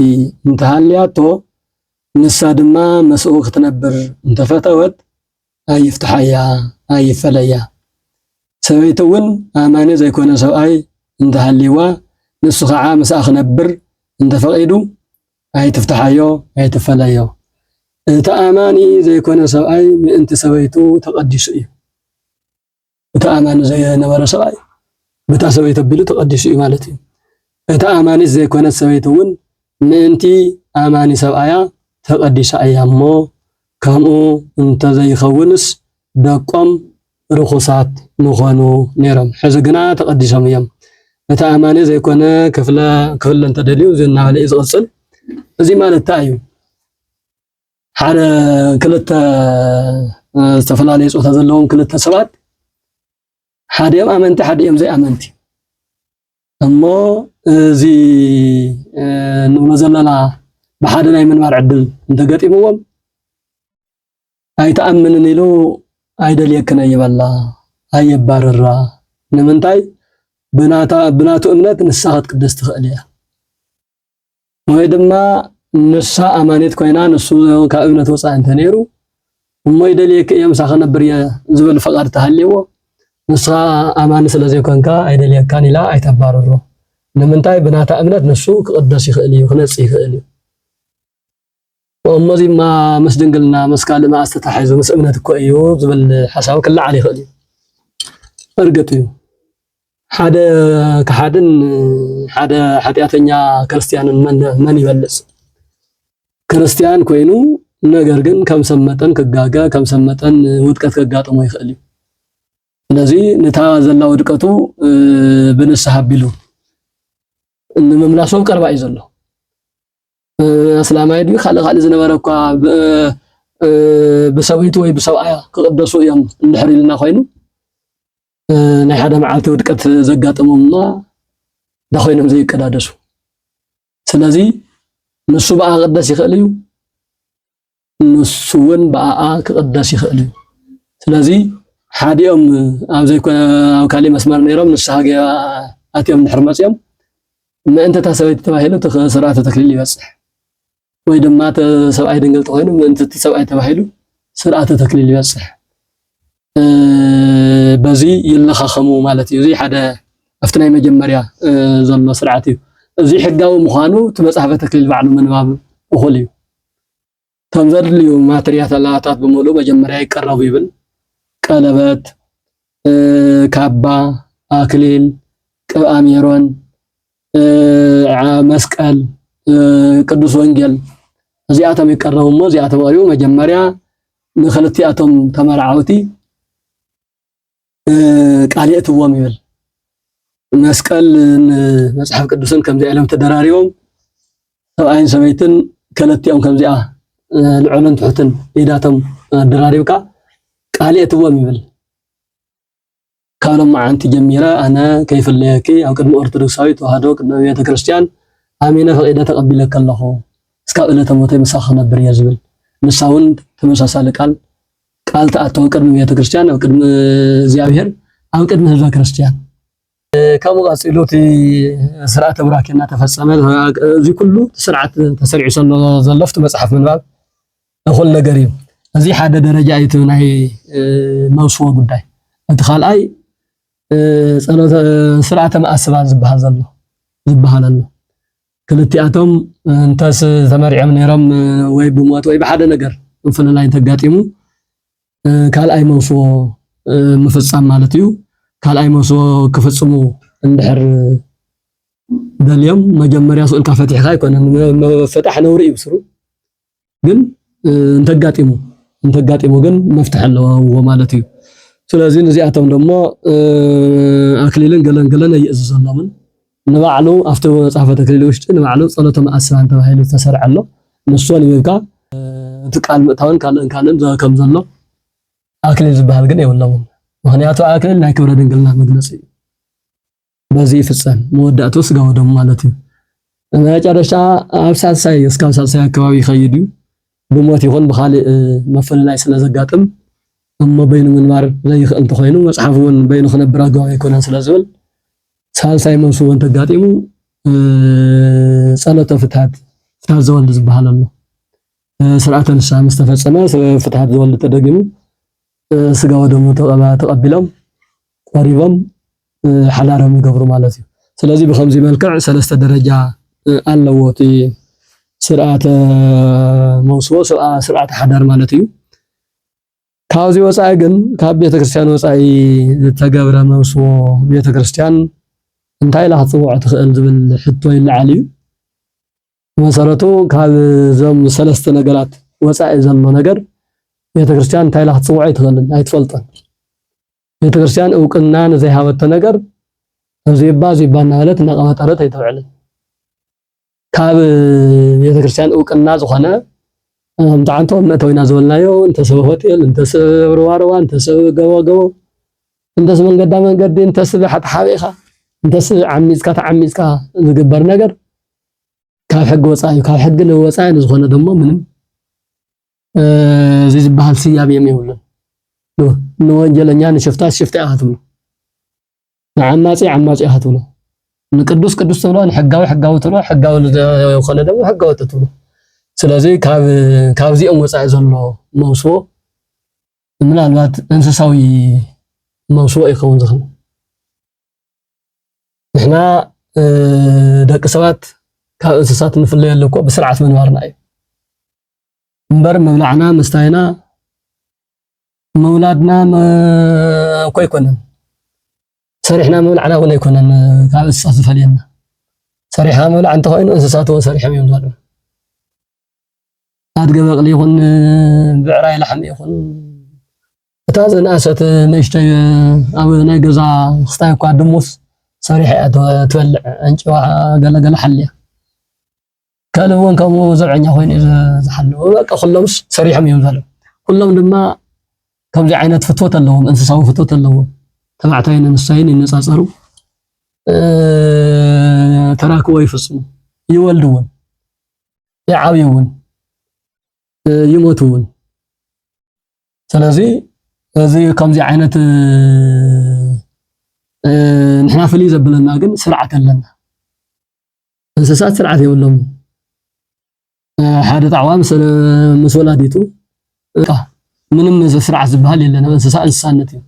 እንተሃልያቶ ንሳ ድማ መስኡ ክትነብር እንተፈተወት ኣይፍትሐያ ኣይፈለያ ሰበይቲ እውን ኣማኒ ዘይኮነ ሰብኣይ እንተሃልይዋ ንሱ ከዓ መስኣ ክነብር እንተፈቂዱ ኣይትፍትሐዮ ኣይትፈለዮ እቲ ኣማኒ ዘይኮነ ሰብኣይ ምእንቲ ሰበይቱ ተቀዲሱ እዩ እቲ ኣማኒ ዘይነበረ ሰብኣይ በታ ሰበይቱ ቢሉ ተቀዲሱ እዩ ማለት እዩ እቲ ኣማኒ ዘይኮነ ሰበይቱ እውን ምእንቲ ኣማኒ ሰብኣያ ተቀዲሳ እያ እሞ ከምኡ እንተዘይኸውንስ ደቆም رخصات نخونو نيرم حزقنا تقدسهم يوم متى أمانة زي كنا كفلا أنت دليل زي النعال إذا غسل زي ما نتايو حنا كلتا استفلالي صوت هذا اللون كلتا سبات حد يوم أمنت حد يوم زي أمنتي أما زي نمزلنا بحدنا من معدل أنت قتي موم أي تأمنني له أي دليكنا يبلا أي باررا نمنتاي بناتو أمنات نساهت قدس تخليها ويدما نسا أمانيت كوينا نسو كأمنات وصا أنت نيرو وما يدليك يمسا خنبريا زبل فقار تهليو نسا أمان سلازي كونكا أي دليك كان لا أي تباررو نمنتاي بناتا أمنات نسو قدس يخليو خنص يخليو وأما زي ما مسدنقلنا مسكال ما استتحيزو مس أمنات كويو زبل حساو كلا علي خليو أرقتيو حدا كحدن حدا حتياتنيا كريستيان من يبلس كريستيان كوينو ነገር ግን ከምሰመጠን ከጋጋ ከምሰመጠን ውድቀት ከጋጠሞ ይخلي ስለዚህ ነታ ዘላ ውድቀቱ በነሳህ ቢሉ እንመምላሶም ቀርባ ይዘሎ እስላማይዲ خلق ዝነበረኳ በሰውይቱ ወይ በሰውአያ ከቀደሱ ያም እንድሕሪልና ኮይኑ ናይ ሓደ መዓልቲ ውድቀት ዘጋጠሞምና ዳኾይኖም ዘይቀዳደሱ ስለዚህ ንሱ በአ ቀደስ ይخليو نسون بقى كقداس يخلي ስለዚህ حاديهم او زي او كالي مسمار نيرم نسحاجه اتيم نحرمصيم ما انت تسويت تباهيلو سرعه تكليل يبصح ወይ ድማ ሰብአይ ድንግል ተኮይኑ እንት ሰብአይ ተባሂሉ ስርዓተ ተክሊል ይበጽሕ በዚ ይለኻኸሙ ማለት እዩ እዚ ሓደ አፍትናይ መጀመርያ ዘሎ ስርዓት እዩ እዚ ሕጋዊ ምዃኑ ተመጻሕፈ ተክሊል ባዕሉ ምንባብ እኹል እዩ ተምዘድልዩ ማትሪያላት በሙሉ መጀመሪያ ይቀርቡ ይብል ቀለበት ካባ አክሊል ቅብአ ሜሮን መስቀል ቅዱስ ወንጌል እዚአቶም ይቀርቡሞ እዚአቶም ወሪው መጀመሪያ ንኽልቲአቶም ተመርዓውቲ ቃልየትዎም ይብል መስቀል መጽሐፍ ቅዱስን ከምዚ ዓለም ተደራሪቦም ሰብአይን ሰበይትን ከለቲኦም ከምዚአ ልዑልን ትሑትን ኢዳቶም ደራሪብካ ቃልየትዎም ይብል ካሎም ማዓንቲ ጀሚራ አነ ከይፍለየኪ ኣብ ቅድሚ ኦርቶዶክሳዊ ተዋህዶ ቅድሚ ቤተ ክርስቲያን አሚነ ፈቂደ ተቀቢለከ ኣለኹ እስካብ ዕለተ ሞተይ ምሳኽ ነብር እየ ዝብል ንሳውን ተመሳሳሊ ቃል ተኣተው ቅድሚ ቤተ ክርስቲያን ኣብ ቅድሚ እግዚአብሔር ኣብ ቅድሚ ህዝበ ክርስቲያን ከምኡ ቀፂሉቲ ስርዓተ ቡራኬና ተፈጸመ እዚ ኩሉ ስርዓት ተሰሪዑ ዘለፍቲ መጽሐፍ ምንባብ እኹል ነገር እዩ እዚ ሓደ ደረጃ እዩ ናይ መውስዎ ጉዳይ እቲ ካልኣይ ጸሎት ስርዓተ ማእስባን ዝበሃል ኣሎ ክልቲአቶም እንተስ ተመሪዖም ነይሮም ወይ ብሞት ወይ በሓደ ነገር እንፍልላይ ተጋጢሙ ካልኣይ መውስዎ ምፍጻም ማለት እዩ ካልኣይ መውስዎ ክፍጽሙ እንድሕር ደልዮም መጀመርያ ስኡልካ ፈቲሕካ ይኮነን መፈታሕ ነውሪ እዩ ብስሩ ግን እንተጋጢሙ ግን መፍትሕ ኣለዎ ማለት እዩ ስለዚህ እዚአቶም ደሞ አክሊልን ገለንገለን ይእዝዘሎምን ንባዕሉ after መጽሐፈ ተክሊል ውሽጢ ንባዕሉ ጸሎተ ማእስባን ተባሂሉ ተሰርዓሎ ንሱን ይብካ ትቃል ምእታውን ካልእን ከም ዘሎ አክሊል ዝበሃል ግን የብለውም ምክንያቱ አክሊል ናይ ክብረ ድንግልና መግለጺ እዩ በዚ ይፍጸም መወዳእቱ ስጋው ደም ማለት እዩ መጨረሻ ኣብ ሳልሳይ እስካብ ሳልሳይ አካባቢ ይኸይድ እዩ ብሞት ይኹን ብኻሊእ መፈለላይ ስለዘጋጥም እሞ በይኑ ምንባር ዘይኽእል እንተኾይኑ መጽሐፍ እውን በይኑ ክነብር ኣገባብ ኣይኮነን ስለዝብል ሳልሳይ መውስዎ እንተጋጢሙ ጸሎተ ፍትሓት ዘወልድ ዝበሃል ኣሎ ስርዓተ ንስሓ ምስ ተፈጸመ ፍትሓት ዘወልድ ተደጊሙ ስጋው ደሙ ተቀቢሎም ቆሪቦም ሓላሮም ይገብሩ ማለት እዩ ስለዚህ በከምዚ መልክዕ ሰለስተ ደረጃ ኣለዎ እቲ ስርዓተ መውስዎ ስርዓተ ሓዳር ማለት እዩ ካብዚ ወፃኢ ግን ካብ ቤተ ክርስቲያን ወፃኢ ዝተገብረ መውስዎ ቤተ ክርስቲያን እንታይ ላሕጽውዕ ትኽእል ዝብል ሕቶ ይለዓል እዩ መሰረቱ ካብ ዞም ሰለስተ ነገራት ወፃኢ ዘሎ ነገር ቤተ ክርስቲያን እንታይ ላሕጽውዕ ትኽእልን ኣይትፈልጥን ቤተክርስቲያን እውቅናን ዘይሃበተ ነገር ዘይባና ማለት እናቀባጠረት አይተውዕልን ካብ ቤተክርስቲያን እውቅና ዝኾነ አምጣንቶም መተውና ዘበልናዮ እንተሰብ ሆቴል እንተሰብ ሩዋሩዋ እንተሰብ ገወገው እንተሰብ መንገዲ እንተሰብ ሓሓቢኻ እንተሰብ ዓሚዝካ ተዓሚዝካ ዝግበር ነገር ካብ ሕግ ወፃኢ ካብ ሕግ ወፃኢ ዝኾነ ደሞ ምንም ዝበሃል ስያሜ የብሉን ንወንጀለኛ ንሽፍታ ሽፍታ ያህትሉ ንዓማጺ ያህትሉ ንቅዱስ ተብሎ ንሕጋዊ ተብሎ ሕጋዊ ይኾነ ደሞ ሕጋዊ ተብሎ ስለዚህ ካብዚኦም ወፃኢ ዘሎ መውስቦ ምናልባት እንስሳዊ መውስቦ ይኸውን ዝኽእል ንሕና ደቂ ሰባት ካብ እንስሳት ንፍለየሉ እኮ ብስርዓት ምንባርና እዩ እምበር መብላዕና መስታይና መውላድና እኮ ይኮነን ሰሪሕና መብላዕና እውን ኣይኮነን ካብ እንስሳት ዝፈልየና ሰሪሕና መብላዕ እንተኾይኑ እንስሳት እውን ሰሪሖም እዮም ዝብልዑ ኣድገ በቕሊ ይኹን ብዕራይ ላሕሚ ይኹን እታ ዝነኣሰት ንእሽተይ ኣብ ናይ ገዛ ክስታይ እኳ ድሙስ ሰሪሕ እያ ትበልዕ እንጭዋ ገለገለ ሓልያ ካልእ እውን ከምኡ ዘብዐኛ ኮይኑ ዝሓልው በቃ ኩሎምስ ሰሪሖም እዮም ዝብልዑ ኩሎም ድማ ከምዚ ዓይነት ፍትወት ኣለዎም እንስሳዊ ፍትወት ኣለዎም ተባዕታይን ኣንስታይን ይነፃፀሩ ተራክቦ ይፍፅሙ ይወልዱ እውን ይዓብዩ እውን ይሞቱ እውን ስለዚ እዚ ከምዚ ዓይነት ንሕና ፍልይ ዘብለና ግን ስርዓት ኣለና እንስሳት ስርዓት የብሎም ሓደ ጣዕዋ ምስ ወላዲቱ ምንም ስርዓት ዝበሃል የለን እንስሳነት እዩ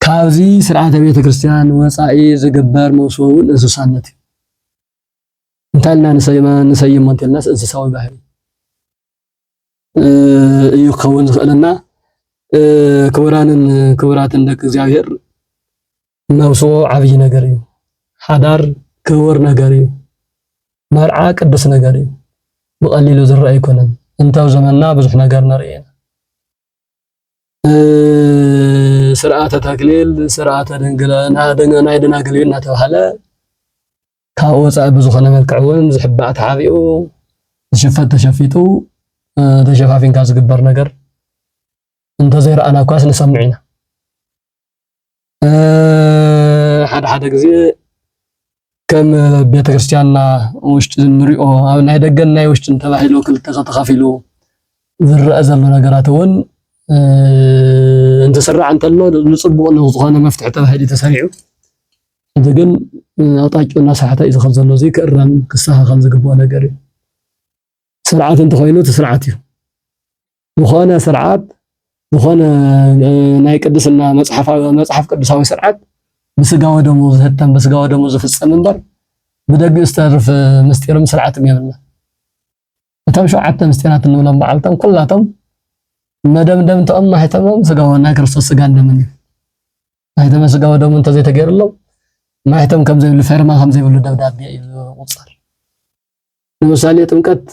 ካብዚ ስርዓተ ቤተ ክርስቲያን ወፃኢ ዝግበር መውስቦ እውን እንስሳነት እዩ እንታይ ኢልና ንሰይሞ እንተልናስ እንስሳዊ ባህሪ እዩ ክኸውን ዝኽእልና ክቡራትን ደቂ እግዚአብሔር መውስቦ ዓብይ ነገር እዩ ሓዳር ክቡር ነገር እዩ መርዓ ቅዱስ ነገር እዩ ብቐሊሉ ዝረአ ኣይኮነን እንታው ዘመንና ብዙሕ ነገር ንርኢ ኢና ስርዓተ ተክሊል ስርዓተ ናይ ደናግል እናተባሃለ ካብ ወፃኢ ብዝኾነ መልክዕ እውን ዝሕባእ ተሓቢኡ ዝሽፈት ተሸፊጡ ተሸፋፊንካ ዝግበር ነገር እንተዘይረኣና ኳስ ንሰምዕ ኢና ሓደ ግዜ ከም ቤተ ክርስቲያንና ውሽጢ ንሪኦ ኣብ ናይ ደገን ናይ ውሽጥን ተባሂሉ ክልተ ተኸፊሉ ዝረአ ዘሎ ነገራት እውን እንተስራዕ እንተሎ ንፅቡቕ ዝኾነ መፍትሒ ተባሂሉ ተሰሪዑ እዚ ግን ኣውጣጭኡ እናሳሓተ እዩ ዝኸድ ዘሎ እዚ ክእረም ክስተኻኸል ዝግብኦ ነገር እዩ ስርዓት እንተኾይኑ እቲ ስርዓት እዩ ዝኾነ ስርዓት ዝኾነ ናይ ቅድስና መጽሓፍ ቅዱሳዊ ስርዓት ብስጋ ወደሙ ዝህተም ብስጋ ወደሙ ዝፍጸም እምበር ብደግ ዝተርፍ ምስጢርም ስርዓትም የብልና እቶም 7 ምስጢራት እንብሎም በዓልቶም ኩላቶም መደምደምቶም ማሕተሞም ስጋ ወና ክርስቶስ ስጋ እንደምን ማሕተም ስጋ ወደሙ እንተዘይተገይርሎም ማሕተም ከም ዘይብሉ ፈርማ ከም ዘይብሉ ደብዳቤ እዩ ዝቁፀር ለምሳሌ ጥምቀት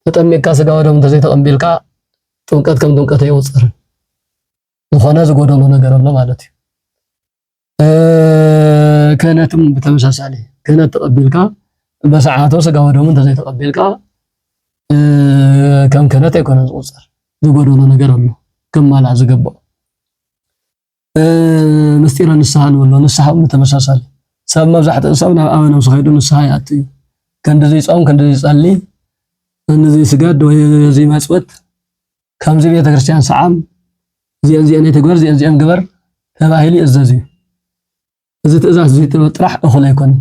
ተጠሚቅካ ስጋ ወደሙ እንተዘይተቐቢልካ ጥምቀት ከም ጥምቀት ይወፅር ዝኾነ ዝጎደሎ ነገር ኣሎ ማለት እዩ ክህነትም ብተመሳሳሊ ክህነት ተቐቢልካ በሰዓቱ ስጋ ወደሙ እንተዘይተቐቢልካ ከም ክህነት ኣይኮነን ዝቁፀር ዝጎደሎ ነገር ኣሎ ክማላእ ዝግብኦ ምስጢረ ንስሓ ንብሎ ንስሓ ብተመሳሳሊ ሰብ መብዛሕትኡ ሰብ ናብ ኣመነ ምስ ኸይዱ ንስሓ ይኣትዩ ከንደዚ ጾም ከንደዚ ጸሊ ከንደዚ ስጋድ ወይ እዚ መጽወት ከምዚ ቤተ ክርስቲያን ሰዓም እዚአን ተግበር እዚአን ግበር ተባሂሉ ይእዘዝ እዩ እዚ ትእዛዝ እዚ ጥራሕ እኹል ኣይኮነን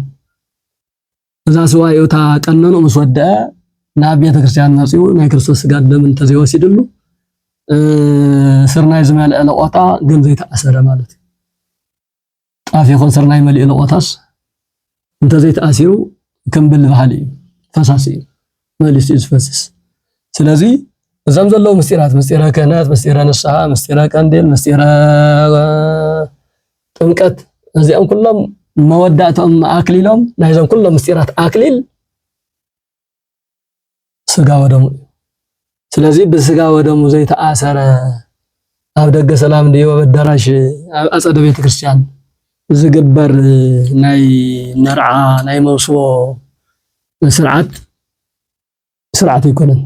እዛ ስዋይኡታ ቀነኑ ምስ ወድአ ናብ ቤተ ክርስቲያን መጽኡ ናይ ክርስቶስ ስጋ ደም እንተዘይወሲድሉ ስርናይ ዝመልአ ለቆታ ግን ዘይተኣሰረ ማለት እዩ ጣፍ ይኹን ስርናይ መሊኡ ለቆታስ እንተዘይተኣሲሩ ከምብል ባህሊ እዩ ፈሳሲ እዩ መሊስ እዩ ዝፈስስ ስለዚ እዞም ዘለዉ ምስጢራት ምስጢረ ክህነት ምስጢረ ንስሓ ምስጢረ ቀንዲል ምስጢረ ጥምቀት እዚኦም ኩሎም መወዳእቶም ኣክሊሎም ናይዞም ኩሎም ምስጢራት ኣክሊል ስጋ ወደሙ ስለዚ ብስጋ ወደሙ ዘይተኣሰረ ኣብ ደገ ሰላም ድዮ በዳራሽ ኣጸደ ቤተ ክርስቲያን ዝግበር ናይ ነርዓ ናይ መውስቦ ስርዓት ይኮነን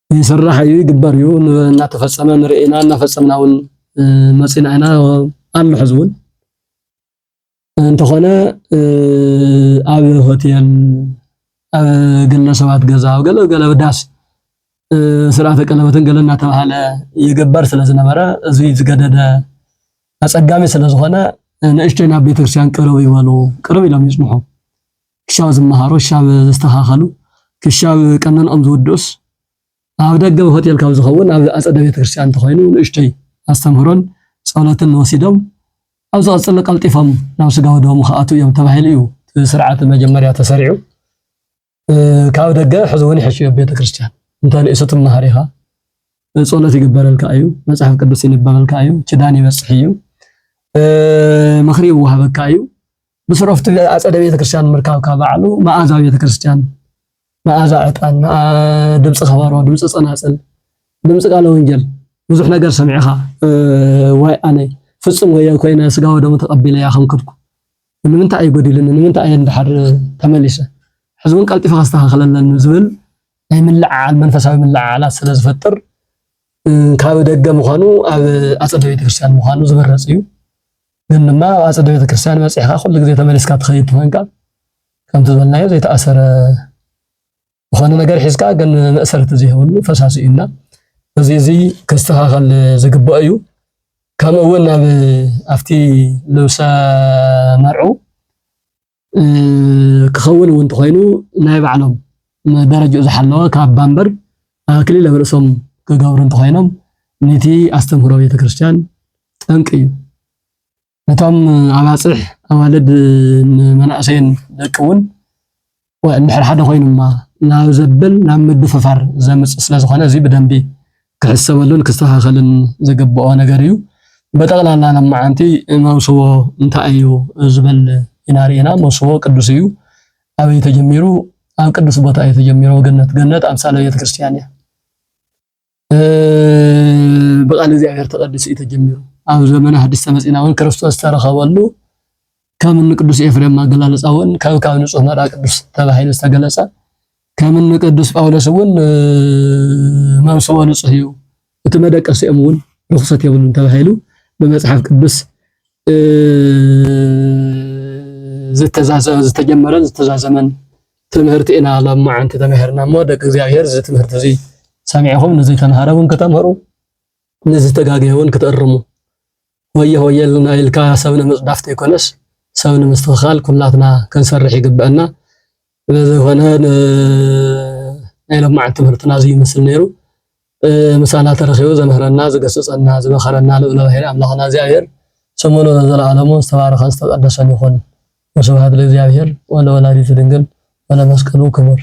ይስራሕ እዩ ይግበር እዩ እናተፈጸመ ንርኢና እናፈጸምናውን መጽና ኢና አሉ ሕዝቡን እንተኾነ ኣብ ሆቴል ኣብ ግለሰባት ገዛ ኣብ ገለ ዳስ ስርዓተ ቀለበትን ገለና ተባሃለ ይግበር ስለዝነበረ እዚ ዝገደደ አጸጋሚ ስለዝኾነ ንእሽተይ ናብ ቤተክርስቲያን ቅርብ ኢሎም ይጽንሑ ክሻብ ዝመሃሩ ክሻብ ዝተኻኸሉ ክሻብ ቀነንኦም ዝውድኡስ ኣብ ደገ ሆቴል ካብ ዝኸውን ኣብ ኣጸደ ቤተክርስቲያን ተኾይኑ ንእሽተይ ኣስተምህሮን ጸሎትን ወሲዶም ኣብ ዝቐጽለ ቀልጢፎም ናብ ስጋው ደሙ ከኣቱ እዮም ተባሂሉ እዩ ስርዓት መጀመርያ ተሰሪዑ ካብ ደገ ሕዝውን ይሕሽዮ ቤተክርስቲያን እንተን እሰት መሃሪኻ ጸሎት ይግበረልካ እዩ መጽሐፍ ቅዱስ ይንበበልካ እዩ ችዳን ይበጽሕ እዩ ምኽሪ ይወሃበካ እዩ ብስረፍቱ ኣጸደ ቤተክርስቲያን ምርካብካ ባዕሉ መዓዛ ቤተክርስቲያን መዓዛ ዕጣን ድምጽ ኸበሮ ድምጽ ጸናጽል ድምጽ ቃለ ወንጌል ብዙሕ ነገር ሰሚዕኻ ዋይ ኣነ ፍጹም ወይ ኮይነ ስጋው ደሙ ተቀቢለ ያ ከምክድኩ ንምንታይ ኣይጎዲልን ንምንታይ እንድሓር ተመሊሰ ሕዝቡን ቀልጢፋ አስተኻኽለለን ዝብል ናይ ምልዓል መንፈሳዊ ምልዓላት ስለ ዝፈጥር ካብ ደገ ምዃኑ ኣብ ኣጸደ ቤተክርስቲያን ምዃኑ ዝበረጽ እዩ ግን ድማ ኣጸደ ቤተክርስቲያን መጽሒኻ ኩሉ ግዜ ተመሊስካ ትኸይድ ትኾንካ ከምቲ ዝበልናዮ ዘይተኣሰረ ዝኾነ ነገር ሒዝካ ግን መእሰረት ዘይብሉ ፈሳሲ ኢልና እዚ ክስተኻኸል ዝግባእ እዩ ከምኡውን ኣብ ኣፍቲ ልብሰ መርዑ ክኸውን እውን ተኾይኑ ናይ ባዕሎም ደረጃኡ ዝሓለወ ካብ ባምበር ኣክሊል ኣብ ርእሶም ክገብሩ እንተኾይኖም ነቲ ኣስተምህሮ ቤተክርስቲያን ጠንቂ እዩ ነቶም ኣባጽሕ ኣዋልድ መናእሰይን ደቂ እውን እንድሕር ሓደ ኮይኑማ ናብ ዘብል ናብ ምድፍፋር ዘምጽእ ስለዝኾነ እዚ ብደንቢ ክሕሰበሉን ክስተኻኸልን ዝግብኦ ነገር እዩ በጠቕላላ ለማዓንቲ መውስቦ እንታይ እዩ ዝብል ኢናሪና መውስቦ ቅዱስ እዩ ኣበይ ተጀሚሩ ኣብ ቅዱስ ቦታ እዩ ተጀሚሩ ገነት ኣምሳለ ቤተክርስቲያን እያ በቃል እግዚአብሔር ተቀድስ እዩ ተጀሚሩ ኣብ ዘመነ ሐዲስ ተመጽና እውን ክርስቶስ ተረኸበሉ ከም ቅዱስ ኤፍሬም ማገላለጻውን ካብ ንጹህ መራ ቅዱስ ተባሂሉ ዝተገለጸ ከም ቅዱስ ጳውሎስ እውን መውስቦ ንጹህ እዩ እቲ መደቀሲኦም እውን ርኹሰት የብሉን ተባሂሉ በመጽሐፍ ቅዱስ ዝተዛዘመን ትምህርት ኢና ለማዓንቲ ተመህርና ሞደቅ እግዚአብሔር እዚ ትምህርት እዚ ሰሚዕኹም ነዚ ከንሃረውን ከተምህሩ ነዚ ተጋገየውን ክትእርሙ ወየ ኢልካ ሰብነ መጽዳፍት ይኮነስ ሰብነ መስተኻል ኩላትና ክንሰርሕ ይግበአና በዘኾነ ናይ ለማዓንቲ ትምህርትና እዚ ይመስል ነይሩ ምሳና ተረኺቡ ዘምህረና ዝገሰጸና ዝመኸረና ለባህሪ ኣምላኽና እግዚአብሔር ስሙኑ ለዘለዓለሙ ዝተባረኸን ዝተቀደሰን ይኹን ወስብሐት ለእግዚአብሔር ወለወላዲቱ ድንግል ወለመስቀሉ ክቡር